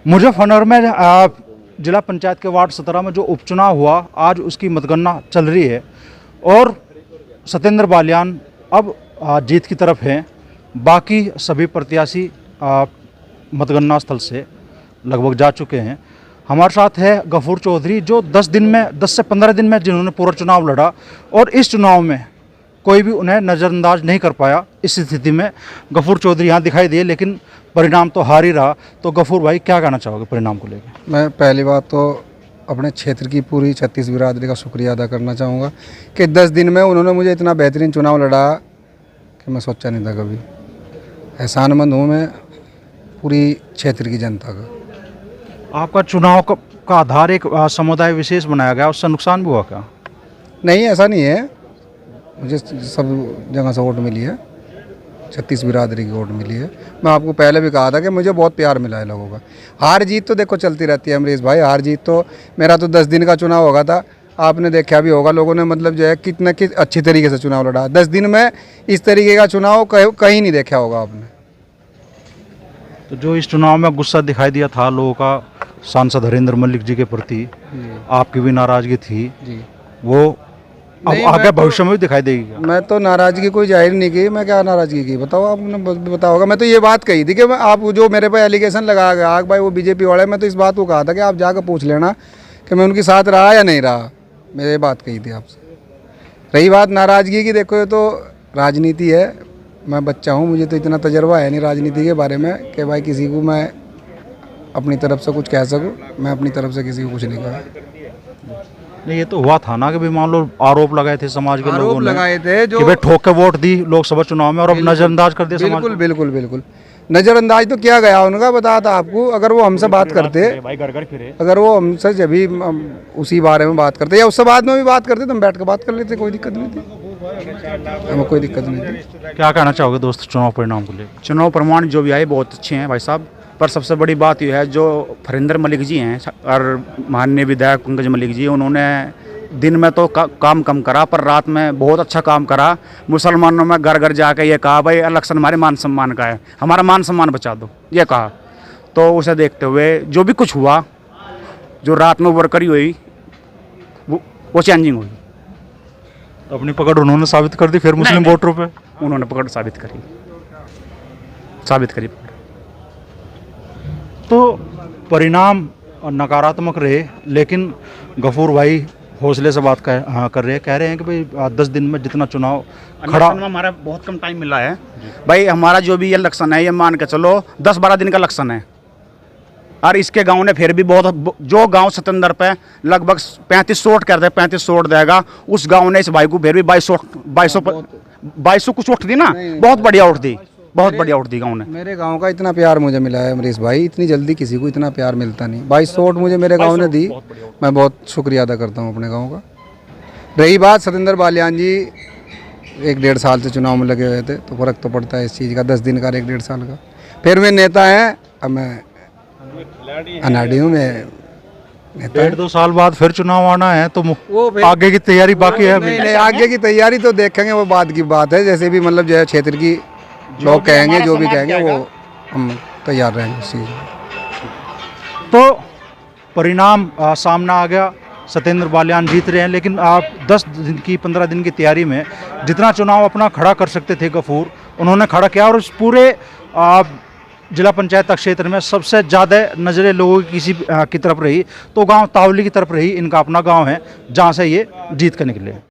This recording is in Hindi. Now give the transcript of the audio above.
मुजफ्फरनगर में जिला पंचायत के वार्ड 17 में जो उपचुनाव हुआ, आज उसकी मतगणना चल रही है और सत्येंद्र बालियान अब जीत की तरफ हैं। बाकी सभी प्रत्याशी मतगणना स्थल से लगभग जा चुके हैं। हमारे साथ है गफूर चौधरी, जो 10 से 15 दिन में जिन्होंने पूरा चुनाव लड़ा और इस चुनाव में कोई भी उन्हें नज़रअंदाज नहीं कर पाया। इस स्थिति में गफूर चौधरी यहाँ दिखाई दिए, लेकिन परिणाम तो हार ही रहा। तो गफूर भाई, क्या कहना चाहोगे परिणाम को लेकर? मैं पहली बात तो अपने क्षेत्र की पूरी 36 बिरादरी का शुक्रिया अदा करना चाहूँगा कि 10 दिन में उन्होंने मुझे इतना बेहतरीन चुनाव लड़ा कि मैं सोचा नहीं था कभी। एहसानमंद हूँ मैं पूरी क्षेत्र की जनता का। आपका चुनाव का आधार एक समुदाय विशेष बनाया गया, उससे नुकसान भी हुआ क्या? नहीं, ऐसा नहीं है। मुझे सब जगह से वोट मिली है, 36 बिरादरी की वोट मिली है। मैं आपको पहले भी कहा था कि मुझे बहुत प्यार मिला है लोगों का। हार जीत तो देखो चलती रहती है अमरीश भाई, हार जीत तो। मेरा तो 10 दिन का चुनाव होगा था, आपने देखा भी होगा लोगों ने मतलब जो है कितना अच्छी तरीके से चुनाव लड़ा। 10 दिन में इस तरीके का चुनाव कहीं नहीं देखा होगा आपने। तो जो इस चुनाव में गुस्सा दिखाई दिया था लोगों का सांसद हरिंदर मलिक जी के प्रति, आपकी भी नाराजगी थी जी, वो अब आगे भविष्य में भी दिखाई देगी क्या? मैं तो नाराजगी कोई जाहिर नहीं की। मैं क्या नाराजगी की बताओ, आपने बताया होगा। मैं तो ये बात कही थी कि आप जो मेरे पे एलिगेशन लगाया गया आग भाई वो बीजेपी वाले, मैं तो इस बात को कहा था कि आप जाकर पूछ लेना कि मैं उनके साथ रहा या नहीं रहा। मैंने ये बात कही थी आपसे। रही बात नाराजगी की, देखो ये तो राजनीति है। मैं बच्चा हूँ, मुझे तो इतना तजर्बा है नहीं राजनीति के बारे में कि भाई किसी को मैं अपनी तरफ से कुछ कह सकूँ। मैं अपनी तरफ से किसी को कुछ नहीं कहा। नहीं, ये तो हुआ था ना कि भी मान लो आरोप लगाए थे समाज के लोगों ने, लगाए थे जो कि भाई ठोक के वोट दी लोकसभा चुनाव में और अब नजरअंदाज कर दिया समाज बिल्कुल बिल्कुल बिल्कुल नज़रअंदाज तो किया गया उनका। बताया था आपको, अगर वो हमसे बात करते, भाई घर घर फिरे। अगर वो हमसे जब भी उसी बारे में बात करते या उससे बाद में भी बात करते तो हम बैठ कर बात कर लेते, कोई दिक्कत नहीं थी, हमें कोई दिक्कत नहीं थी। क्या कहना चाहोगे दोस्त चुनाव परिणाम को लेकर? चुनाव प्रमाण जो भी आए बहुत अच्छे हैं भाई साहब, पर सबसे बड़ी बात यह है जो हरिंदर मलिक जी हैं और माननीय विधायक पंकज मलिक जी, उन्होंने दिन में तो काम कम करा पर रात में बहुत अच्छा काम करा। मुसलमानों में घर घर जाके ये कहा भाई इलेक्शन हमारे मान सम्मान का है, हमारा मान सम्मान बचा दो, ये कहा। तो उसे देखते हुए जो भी कुछ हुआ, जो रात में वर्करी हुई वो चेंजिंग हुई। अपनी पकड़ उन्होंने साबित कर दी फिर मुस्लिम वोटरों पे? उन्होंने पकड़ साबित करी। तो परिणाम नकारात्मक रहे, लेकिन गफूर भाई हौसले से बात कर रहे हैं, कह रहे हैं कि भाई 10 दिन में जितना चुनाव खड़ा में हमारा बहुत कम टाइम मिला है भाई। हमारा जो भी ये इलेक्शन है, ये मान के चलो 10-12 दिन का इलेक्शन है और इसके गांव ने फिर भी बहुत, जो गांव सतेंद्र पे लगभग 35 वोट करते हैं, 35 वोट देगा, उस गांव ने इस भाई को फिर भी 2200 कुछ वोट दी ना, बहुत बढ़िया वोट दी, बहुत बढ़िया वोट दी गाँव ने। मेरे गांव का इतना प्यार मुझे मिला है अमरीश भाई, इतनी जल्दी किसी को इतना प्यार मिलता नहीं। 2200 वोट मुझे मेरे गांव ने दी, मैं बहुत शुक्रिया अदा करता हूं अपने गांव का। रही बात सत्येंद्र बालियान जी 1-1.5 साल से चुनाव में लगे हुए थे, तो फ़र्क तो पड़ता है इस चीज़ का। 10 दिन का 1-1.5 साल का। फिर मैं नेता हैं, अब मैं अनाड़ी हूँ, मैं नेता। 1-2 साल बाद फिर चुनाव आना है, तो वो आगे की तैयारी बाकी है? नहीं, आगे की तैयारी तो देखेंगे, वो बाद की बात है। जैसे भी मतलब जो है क्षेत्र की लोग कहेंगे, जो भी कहेंगे वो हम तैयार रहेंगे उस चीज़ में। तो परिणाम सामने आ गया, सत्येंद्र बालियान जीत रहे हैं, लेकिन आप 10 दिन की 15 दिन की तैयारी में जितना चुनाव अपना खड़ा कर सकते थे गफूर, उन्होंने खड़ा किया। और उस पूरे जिला पंचायत क्षेत्र में सबसे ज़्यादा नज़रें लोगों की किसी की तरफ रही तो गांव तावली की तरफ रही। इनका अपना गांव है जहां से ये जीत कर निकले।